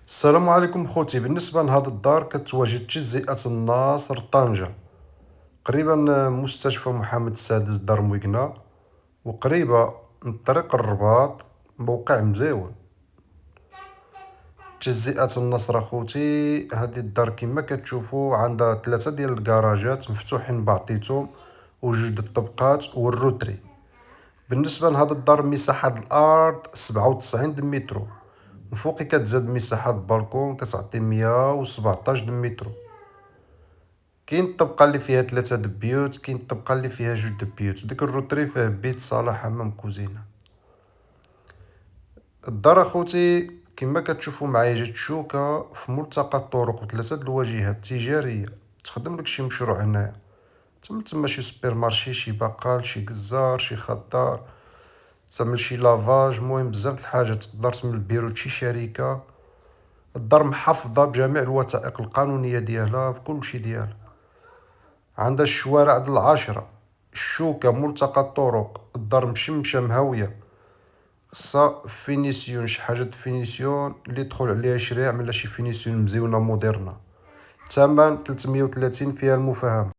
السلام عليكم خوتي. بالنسبة لهاد الدار كتواجد تجزئة الناصر طنجة، قريبة من مستشفى محمد السادس دار مويقنا، وقريبة من طريق الرباط، موقع مزيون. تجزئة النصر اخوتي، هادي الدار كما كتشوفو عندها 3 ديال الكراجات مفتوحين بعضيتهم وجوج الطبقات والروتري. بالنسبة لهاد الدار مساحة الأرض 97 متر، من فوق كتزاد مساحة البالكون كتعطي 117 متر. كاين الطبقة اللي فيها 3 دبيوت، كاين الطبقة اللي فيها 2 دبيوت، ديك الروتري فيه بيت صالة حمام كوزينة. الدار اخوتي كما كتشوفوا معايا جات شوكة في ملتقى الطرق بثلاثة الواجهات التجارية، تخدم لك شي مشروع هنايا، تما شي سوبر مارشي، شي بقال، شي جزار، شي خضار، تعمل شي لافاج، المهم بزاف د الحاجات تقدر تعمل بيرو شي شركة. الدار محافظة بجميع الوثائق القانونية ديالها بكلشي ديالها، عندها الشوارع د العاشرة، الشوكة، ملتقى الطرق. الدار مشمشة مهاوية، خصها فينيسيون، شي حاجة د فينيسيون اللي يدخل عليها شريع، ملا شي فينيسيون مزيونة موديرنا. الثمن 330 فيها المفاهمة.